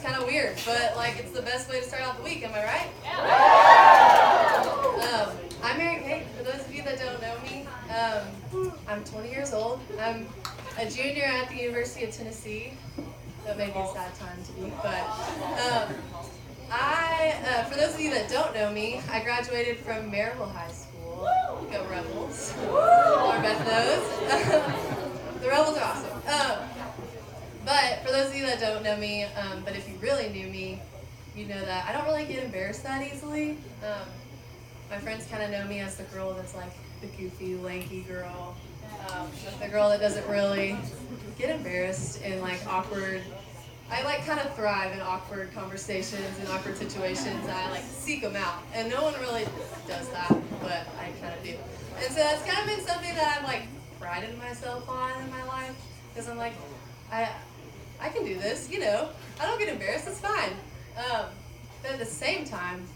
kind of weird, but like it's the best way to start out the week, am I right? Yeah. I'm Mary Kate. For those of you that don't know me, I'm 20 years old. I'm a junior at the University of Tennessee. That may be a sad time to be, but for those of you that don't know me, I graduated from Maryville High School. Go Rebels. Our Beth knows. The Rebels are awesome. But for those of you that don't know me, but if you really knew me, you know that I don't really get embarrassed that easily. My friends kind of know me as the girl that's like the goofy, lanky girl. The girl that doesn't really get embarrassed in like awkward. I like kind of thrive in awkward conversations and awkward situations. I like seek them out, and no one really does that, but I kind of do. And so that's kind of been something that I'm like prided myself on in my life, because I'm like, I can do this, you know. I don't get embarrassed, it's fine. But at the same time,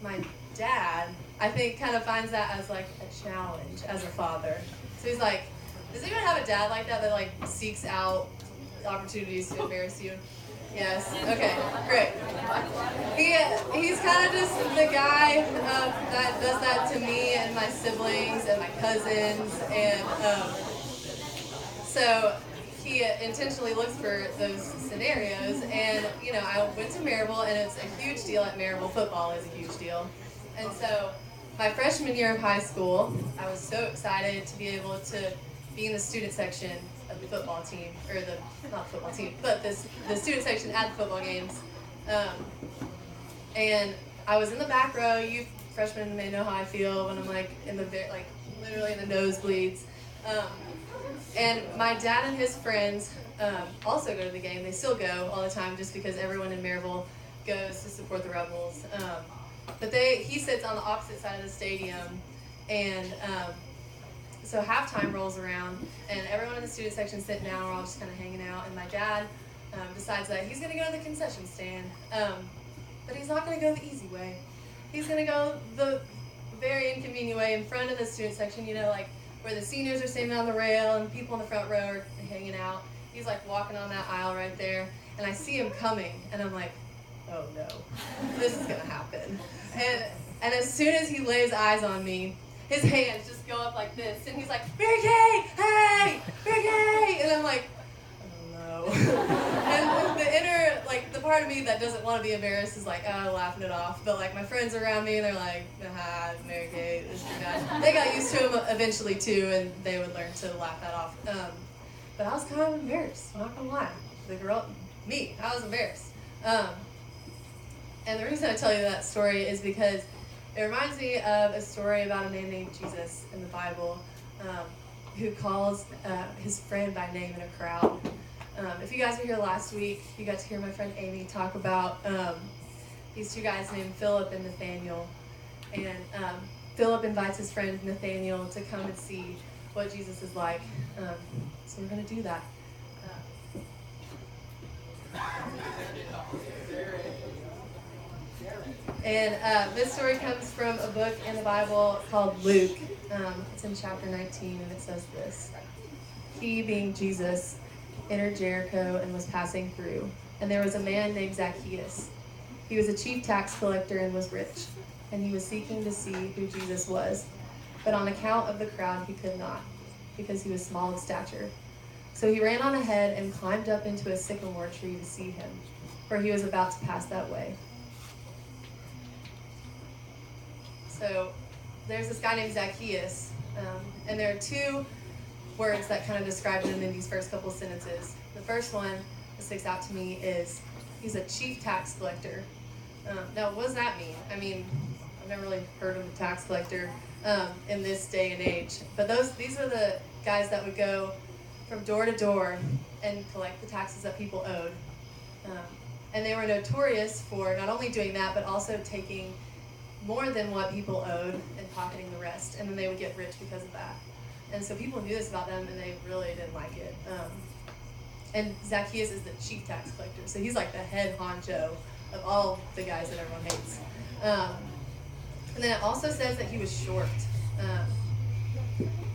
my dad, I think, kind of finds that as like a challenge as a father. So he's like, does anyone have a dad like that that like seeks out opportunities to embarrass you? Yes. Okay. Great. He's kind of just the guy that does that to me and my siblings and my cousins, and so he intentionally looks for those scenarios. And you know, I went to Maryville, and it's a huge deal at Maryville. Football is a huge deal, and so my freshman year of high school, I was so excited to be able to be in the student section of the football team, or not football team, but the student section at the football games. And I was in the back row. You freshmen may know how I feel when I'm like in the literally in the nosebleeds. And my dad and his friends also go to the game. They still go all the time, just because everyone in Maryville goes to support the Rebels. But he sits on the opposite side of the stadium, and so halftime rolls around, and everyone in the student section sitting down. We're all just kind of hanging out, and my dad decides that he's going to go to the concession stand, but he's not going to go the easy way. He's going to go the very inconvenient way in front of the student section, you know, like where the seniors are standing on the rail and people in the front row are hanging out. He's like walking on that aisle right there, and I see him coming, and I'm like, oh no, this is going to happen. And as soon as he lays eyes on me, his hands just go up like this, and he's like, Mary Kate, hey, Mary Kate, and I'm like, oh no. And the inner, like, the part of me that doesn't want to be embarrassed is like, oh, laughing it off. But like my friends around me, they're like, aha, Mary Kate, this is your guy. They got used to him eventually too, and they would learn to laugh that off. But I was kind of embarrassed, I'm not gonna lie. I was embarrassed. And the reason I tell you that story is because it reminds me of a story about a man named Jesus in the Bible, who calls his friend by name in a crowd. If you guys were here last week, you got to hear my friend Amy talk about these two guys named Philip and Nathaniel. And Philip invites his friend Nathaniel to come and see what Jesus is like. So we're going to do that. And this story comes from a book in the Bible called Luke. It's in chapter 19, and it says this. He, being Jesus, entered Jericho and was passing through. And there was a man named Zacchaeus. He was a chief tax collector and was rich. And he was seeking to see who Jesus was. But on account of the crowd, he could not, because he was small of stature. So he ran on ahead and climbed up into a sycamore tree to see him, for he was about to pass that way. So there's this guy named Zacchaeus, and there are two words that kind of describe him in these first couple sentences. The first one that sticks out to me is he's a chief tax collector. Now, what does that mean? I mean, I've never really heard of a tax collector in this day and age. But these are the guys that would go from door to door and collect the taxes that people owed. And they were notorious for not only doing that, but also taking more than what people owed and pocketing the rest. And then they would get rich because of that. And so people knew this about them, and they really didn't like it. And Zacchaeus is the chief tax collector. So he's like the head honcho of all the guys that everyone hates. And then it also says that he was short.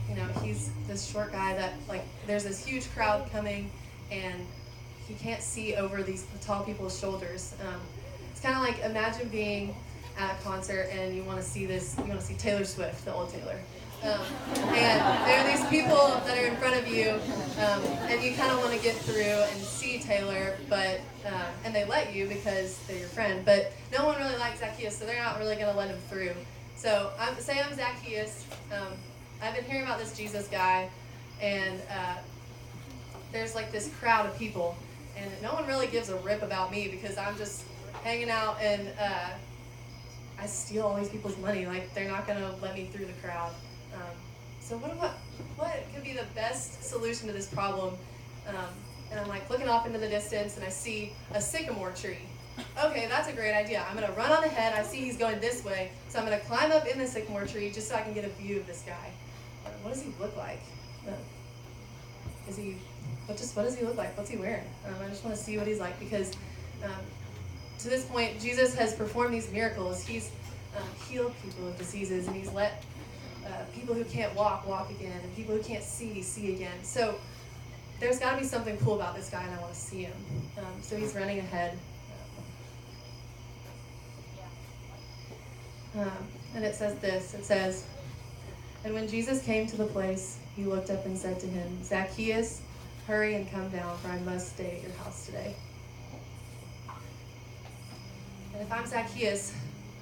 You know, he's this short guy that, like, there's this huge crowd coming, and he can't see over these tall people's shoulders. It's kind of like, imagine being at a concert and you want to see Taylor Swift, the old Taylor. And there are these people that are in front of you, and you kind of want to get through and see Taylor, but and they let you because they're your friend, but no one really likes Zacchaeus, so they're not really going to let him through. So say I'm Zacchaeus. I've been hearing about this Jesus guy, and there's like this crowd of people, and no one really gives a rip about me because I'm just hanging out, and I steal all these people's money. Like, they're not going to let me through the crowd. So what could be the best solution to this problem? And I'm like looking off into the distance, and I see a sycamore tree. Okay, that's a great idea. I'm going to run on ahead. I see he's going this way, so I'm going to climb up in the sycamore tree just so I can get a view of this guy. What does he look like? What does he look like? What's he wearing? I just want to see what he's like, because to this point, Jesus has performed these miracles. He's healed people of diseases, and he's let people who can't walk again, and people who can't see again. So there's got to be something cool about this guy, and I want to see him. So he's running ahead. And it says this. It says, "And when Jesus came to the place, he looked up and said to him, 'Zacchaeus, hurry and come down, for I must stay at your house today.'" And if I'm Zacchaeus,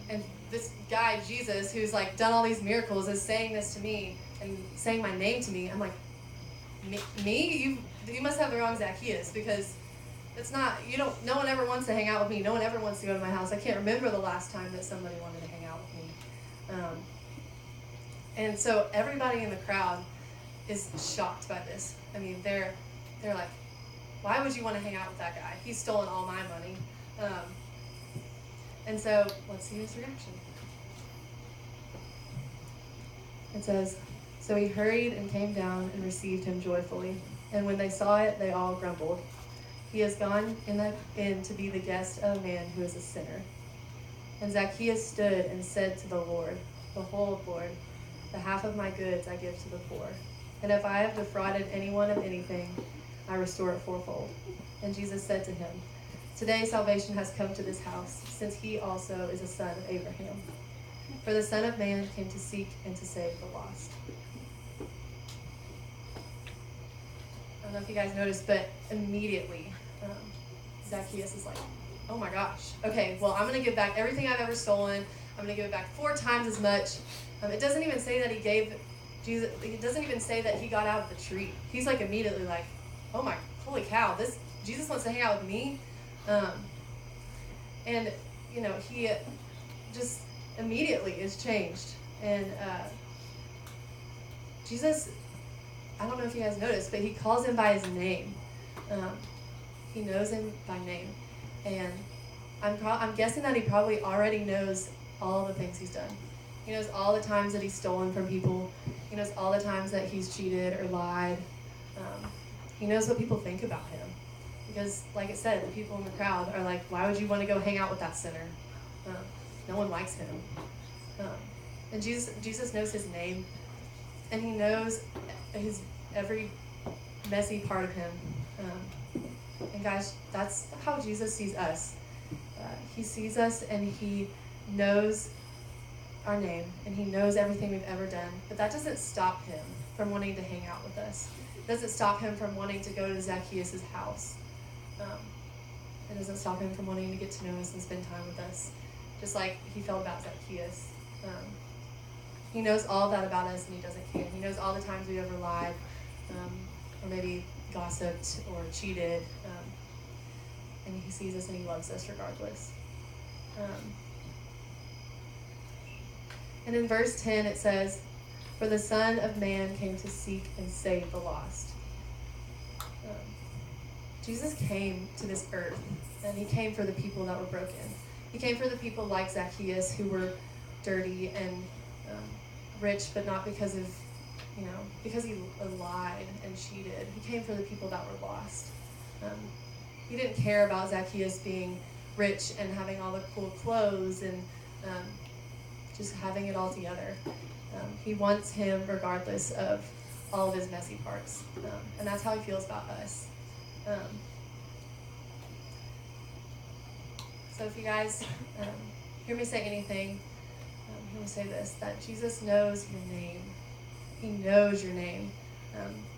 and this guy, Jesus, who's like done all these miracles, is saying this to me and saying my name to me, I'm like, me? You must have the wrong Zacchaeus, because it's not, no one ever wants to hang out with me. No one ever wants to go to my house. I can't remember the last time that somebody wanted to hang out with me. And so everybody in the crowd is shocked by this. I mean, they're like, why would you want to hang out with that guy? He's stolen all my money. And so let's see his reaction. It says, "So he hurried and came down and received him joyfully. And when they saw it, they all grumbled. 'He has gone in to be the guest of a man who is a sinner.' And Zacchaeus stood and said to the Lord, 'Behold, Lord, the half of my goods I give to the poor. And if I have defrauded anyone of anything, I restore it fourfold.' And Jesus said to him, 'Today salvation has come to this house, since he also is a son of Abraham. For the Son of Man came to seek and to save the lost.'" I don't know if you guys noticed, but immediately Zacchaeus is like, "Oh my gosh, okay, well, I'm going to give back everything I've ever stolen. I'm going to give it back 4 times as much." It doesn't even say that he gave Jesus, it doesn't even say that he got out of the tree. He's like immediately like, "Oh my, holy cow, this Jesus wants to hang out with me." And he just immediately is changed. And Jesus, I don't know if you guys noticed, but he calls him by his name. He knows him by name. And I'm guessing that he probably already knows all the things he's done. He knows all the times that he's stolen from people. He knows all the times that he's cheated or lied. He knows what people think about him. Because, like it said, the people in the crowd are like, "Why would you want to go hang out with that sinner? No one likes him." And Jesus knows his name, and he knows his every messy part of him. And guys, that's how Jesus sees us. He sees us, and he knows our name, and he knows everything we've ever done. But that doesn't stop him from wanting to hang out with us. It doesn't stop him from wanting to go to Zacchaeus' house. It doesn't stop him from wanting to get to know us and spend time with us, just like he felt about Zacchaeus. He knows all that about us, and he doesn't care. He knows all the times we've ever lied, or maybe gossiped or cheated, and he sees us and he loves us regardless. And in verse 10 it says, "For the Son of Man came to seek and save the lost." Jesus came to this earth, and he came for the people that were broken. He came for the people like Zacchaeus, who were dirty and rich, but not because of, because he lied and cheated. He came for the people that were lost. He didn't care about Zacchaeus being rich and having all the cool clothes and just having it all together. He wants him regardless of all of his messy parts. And that's how he feels about us. So if you guys hear me say anything, hear me say this, that Jesus knows your name. He knows your name.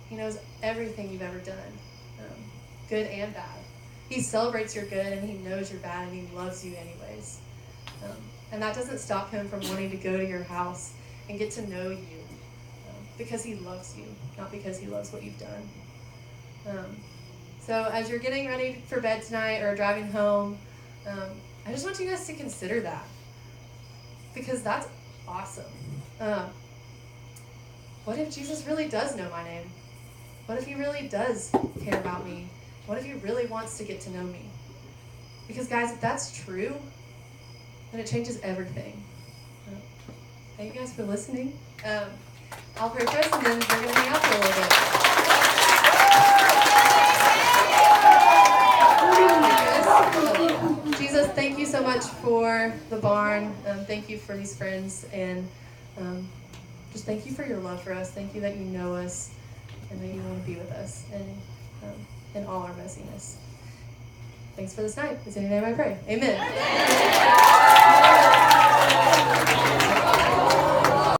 He knows everything you've ever done, good and bad. He celebrates your good, and he knows you're bad, and he loves you anyways. And that doesn't stop him from wanting to go to your house and get to know you, because he loves you, not because he loves what you've done. So as you're getting ready for bed tonight or driving home, I just want you guys to consider that, because that's awesome. What if Jesus really does know my name? What if he really does care about me? What if he really wants to get to know me? Because guys, if that's true, then it changes everything. Thank you guys for listening. I'll pray for us, and then we're going to hang out for a little bit. Jesus, thank you so much for the barn. Thank you for these friends, and just thank you for your love for us. Thank you that you know us, and that you want to be with us, and in all our messiness. Thanks for this night. It's in your name I pray. Amen.